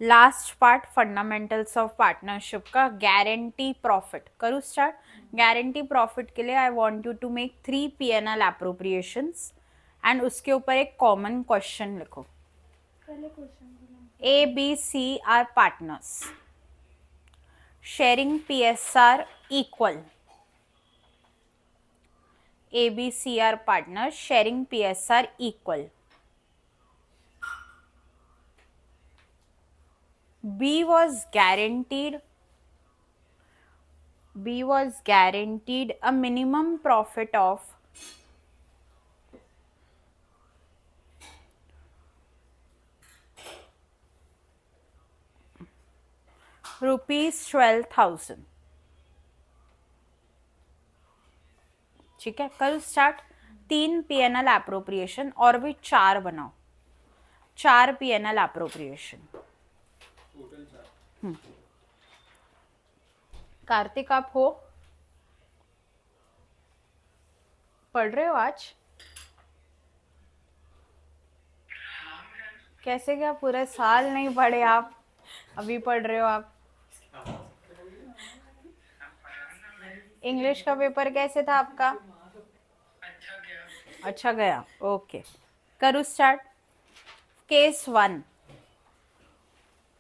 Last part fundamentals of partnership का guarantee profit करूँ start. Guarantee profit के लिए I want you to make 3 P&L appropriations and उसके ऊपर एक कॉमन क्वेश्चन लिखो. A, B, C are partners, sharing PSR equal. A, B, C are partners, sharing PSR equal. B was guaranteed a minimum profit of ₹12,000. ठीक है, कल start. 3 P&L appropriation और भी 4 बनाओ. 4 P&L अप्रोप्रिएशन. कार्तिक आप हो, पढ़ रहे हो आज? कैसे क्या पूरे साल नहीं पढ़े आप, अभी पढ़ रहे हो आप? इंग्लिश का पेपर कैसे था आपका? अच्छा गया. ओके, करूँ स्टार्ट. केस 1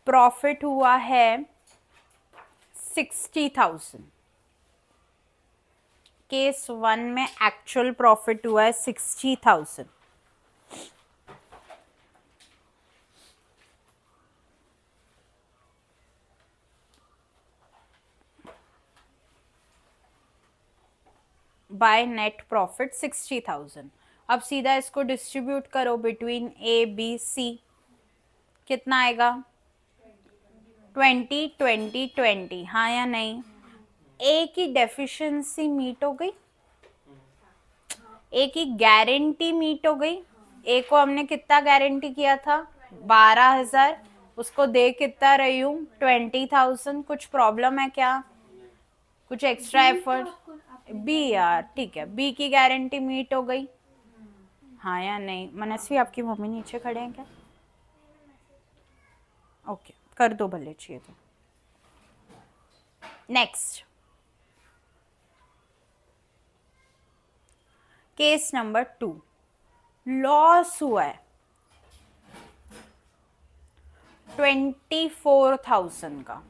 प्रॉफिट हुआ है 60,000. केस 1 में एक्चुअल प्रॉफिट हुआ है 60,000. By net profit 60,000. अब सीधा इसको डिस्ट्रीब्यूट करो बिटवीन A, B, C. कितना आएगा? 20, 20, 20. हाँ या नहीं? ए की डेफिशिएंसी मीट हो गई, ए की गारंटी मीट हो गई. ए को हमने कितना गारंटी किया था? 12,000. उसको दे कितना रही हूँ? 20,000. कुछ प्रॉब्लम है क्या? कुछ एक्स्ट्रा एफर्ट? बी यार, ठीक है, बी की गारंटी मीट हो गई. हाँ या नहीं? मनस्वी आपकी मम्मी नीचे खड़े हैं क्या? ओके, कर दो भले चाहिए तो. Next case number 2. लॉस हुआ है 24,000 का.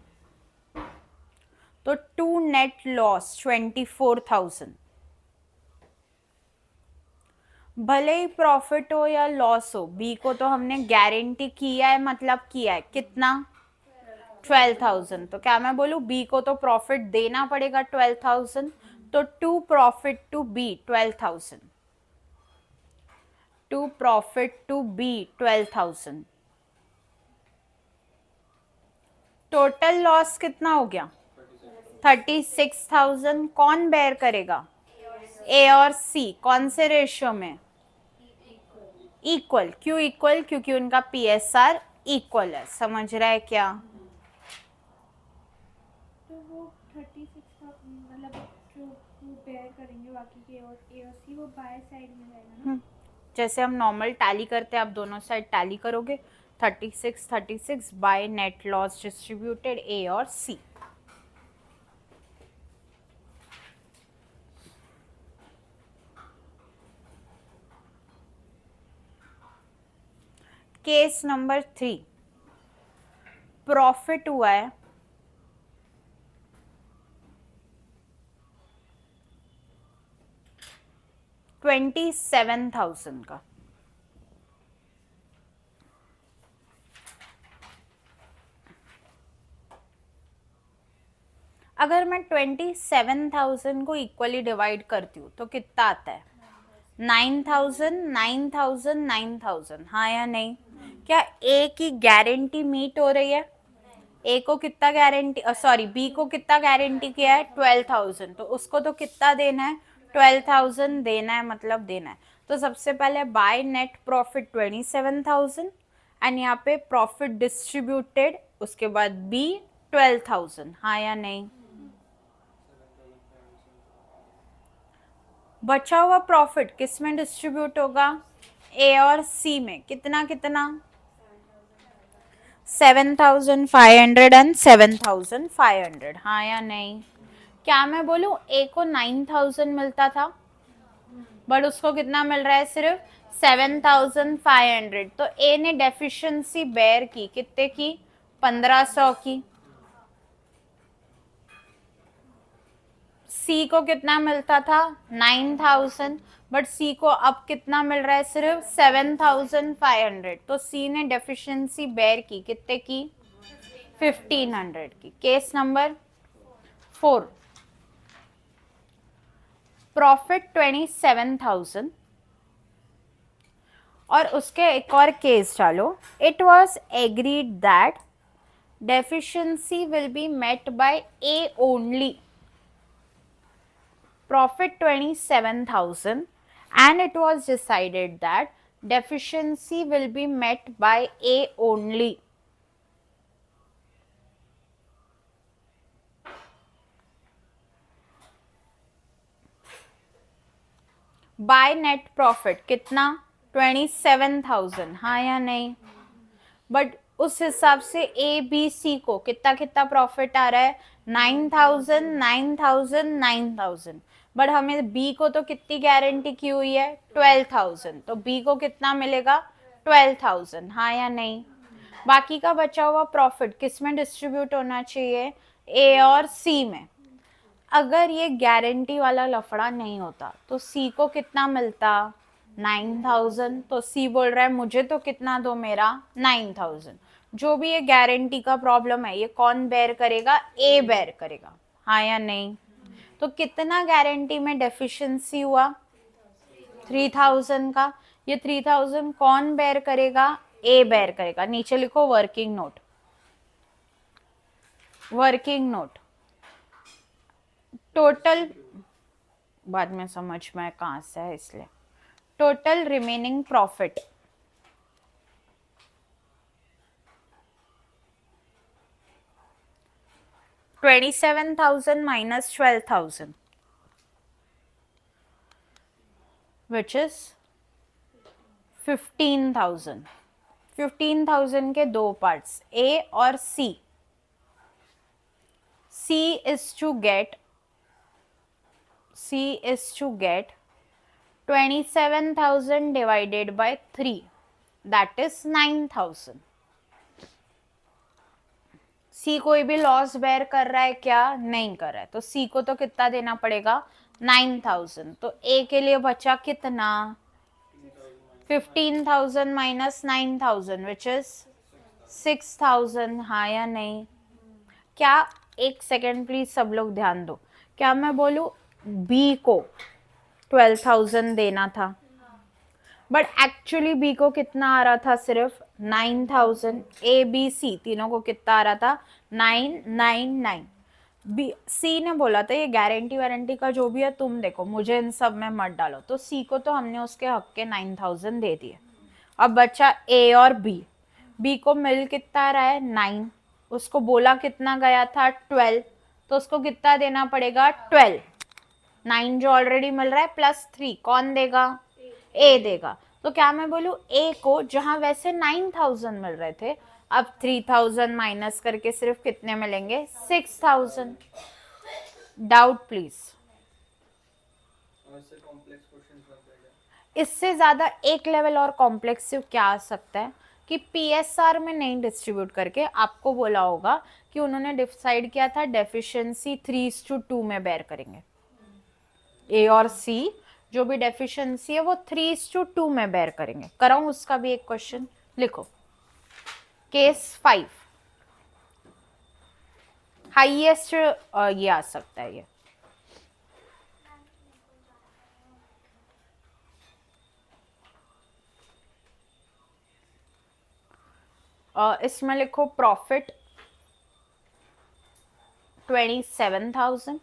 तो टू नेट लॉस 24,000. भले ही प्रॉफिट हो या लॉस हो, बी को तो हमने गारंटी किया है, मतलब किया है कितना? 12,000. तो क्या मैं बोलूं, बी को तो प्रॉफिट देना पड़ेगा 12,000. तो to profit to be 12,000. To profit to be 12,000. Total loss कितना हो गया? 36,000. कौन बेयर करेगा? ए और सी. कौन से रेशियो में? इक्वल. क्यों इक्वल? क्योंकि उनका पीएसआर इक्वल है. समझ रहा है क्या? तो वो 36 का मतलब जो बेयर करेंगे बाकी के और ए और सी, वो बाय साइड में जाएगा ना. जैसे हम नॉर्मल टैली करते हैं, आप दोनों साइड टैली करोगे. 36 36 बाय नेट लॉस डिस्ट्रीब्यूटेड ए और सी. केस नंबर 3 प्रॉफिट हुआ है 27,000 का. अगर मैं 27,000 को इक्वली डिवाइड करती हूँ तो कितना आता है? 9,000, 9,000, 9,000. हाँ या नहीं? क्या ए की गारंटी मीट हो रही है? ए को कितना गारंटी, सॉरी बी को कितना गारंटी किया है? 12,000. तो उसको तो कितना देना है? 12,000 देना है, मतलब देना है. तो सबसे पहले बाय नेट प्रॉफिट 27,000 एंड यहाँ पे प्रॉफिट डिस्ट्रीब्यूटेड, उसके बाद बी 12,000. हाँ या नहीं? बचा हुआ प्रॉफिट किस में डिस्ट्रीब्यूट होगा? ए और सी में. कितना कितना? 7,500 एंड 7,500, हाँ या नहीं? क्या मैं बोलूं ए को 9,000 मिलता था बट उसको कितना मिल रहा है, सिर्फ 7,500। तो ए ने डेफिशिएंसी बेयर की, कितने की? 1,500 की। सी को कितना मिलता था? 9,000, बट सी को अब कितना मिल रहा है, सिर्फ 7,500। तो सी ने डेफिशिएंसी बेयर की, कितने की? 1,500 की। केस नंबर 4, प्रॉफिट 27,000 और उसके एक और केस डालो। It was agreed that deficiency will be met by A only, profit 27,000, and it was decided that deficiency will be met by A only. By net profit कितना? 27,000, हाँ या नहीं? But उस हिसाब से ए बी सी को कितना कितना प्रॉफिट आ रहा है? 9,000, 9,000, 9,000। बट हमें बी को तो कितनी गारंटी की हुई है? 12,000। तो बी को कितना मिलेगा? 12,000, हाँ या नहीं? बाकी का बचा हुआ प्रॉफिट किस में डिस्ट्रीब्यूट होना चाहिए? ए और सी में। अगर ये गारंटी वाला लफड़ा नहीं होता तो सी को कितना मिलता? 9,000। तो सी बोल रहा है मुझे तो कितना दो, मेरा 9,000। जो भी ये गारंटी का प्रॉब्लम है ये कौन बेयर करेगा? ए बेयर करेगा, हाँ या नहीं? तो कितना गारंटी में डेफिशिएंसी हुआ? 3,000 का। ये 3,000 कौन बेयर करेगा? ए बेयर करेगा। नीचे लिखो working note, working note. Total बाद में समझ में कहाँ से है, इसलिए total remaining profit 27,000 minus 12,000 which is 15,000। 15,000 के दो पार्ट्स, ए और सी। C is to get 27,000 divided by 3, that is 9,000। सी कोई भी लॉस बेयर कर रहा है क्या? नहीं कर रहा है। तो सी को तो कितना देना पड़ेगा? 9,000। तो ए के लिए बचा कितना? 15,000 माइनस 9,000 विच इज 6,000, हाँ या नहीं? क्या, एक सेकेंड प्लीज सब लोग ध्यान दो। क्या मैं बोलूं बी को 12,000 देना था बट एक्चुअली बी को कितना आ रहा था? सिर्फ 9,000। ए बी सी तीनों को कितना आ रहा था? 999। बी सी ने बोला था ये गारंटी वारंटी का जो भी है तुम देखो, मुझे इन सब में मत डालो। तो सी को तो हमने उसके हक के 9,000 दे दिए। अब बच्चा ए और बी। बी को मिल कितना आ रहा है? 9। उसको बोला कितना गया था? 12। तो उसको कितना देना पड़ेगा? 12। 9 जो ऑलरेडी मिल रहा है प्लस 3 कौन देगा? ए देगा। तो क्या मैं बोलूं ए को, जहां वैसे 9,000 मिल रहे थे, अब 3,000 माइनस करके सिर्फ कितने मिलेंगे? 6,000। Doubt please. इससे ज्यादा एक लेवल और कॉम्प्लेक्सिव क्या आ सकता है कि पीएसआर में नहीं डिस्ट्रीब्यूट करके आपको बोला होगा कि उन्होंने डिसाइड किया था डेफिशिएंसी 3:2 में बेयर करेंगे। ए और सी जो भी डेफिशिएंसी है वो 3:2 में बेयर करेंगे। कराऊं उसका भी एक क्वेश्चन? लिखो केस 5, हाईएस्ट ये आ सकता है। ये इसमें लिखो profit 27,000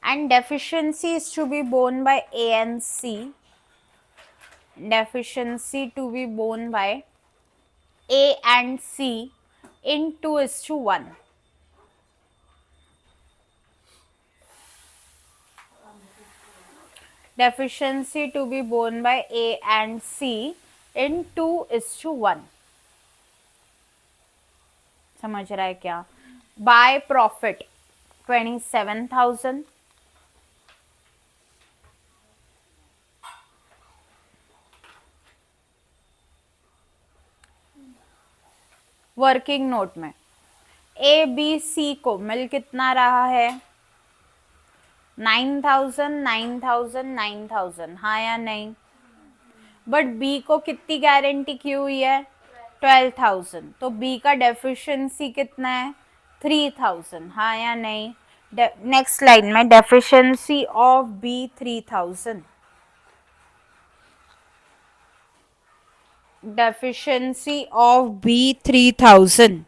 and deficiency is to be borne by A and C. Deficiency to be borne by A and C in 2:1. Deficiency to be borne by A and C in 2:1. समझ रहा है क्या? बाय प्रॉफिट 27,000, वर्किंग नोट में A B C को मिल कितना रहा है? 9,000 9,000 9,000, हाँ या नहीं? बट बी को कितनी गारंटी की हुई है? 12,000, तो बी का डेफिशिएंसी कितना है? 3,000, हाँ या नहीं? नेक्स्ट लाइन में deficiency of B 3,000, deficiency of B 3,000,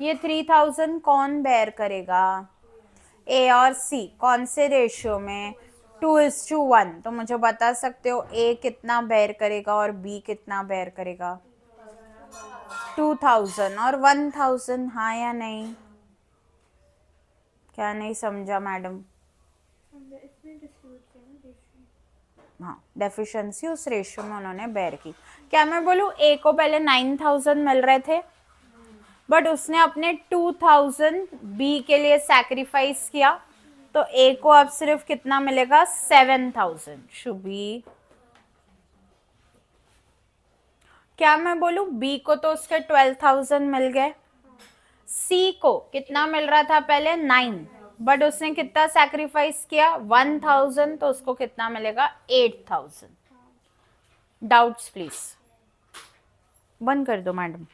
ये 3,000 कौन बेयर करेगा? ए और सी कौन से रेशियो में? 2:1, तो मुझे बता सकते हो ए कितना बेयर करेगा और बी कितना बेयर करेगा? 2,000 और 1,000, हाँ या नहीं? क्या नहीं समझा मैडम? इसमें डिस्ट्रीब्यूट किया ना रेशियो। हाँ, डेफिशिएंसी उस रेशियो में उन्होंने बेयर की। क्या मैं बोलूँ ए को पहले 9,000 मिल रहे थे, बट उसने अपने 2,000 बी के लिए सैक्रिफाइस किया, तो ए को अब सिर्फ कितना मिलेगा? 7,000। शुभी, क्या मैं बोलूं बी को तो उसके 12,000 मिल गए, सी को कितना मिल रहा था पहले? 9, बट उसने कितना सैक्रिफाइस किया? 1,000, तो उसको कितना मिलेगा? 8,000। Doubts please? बंद कर दो मैडम।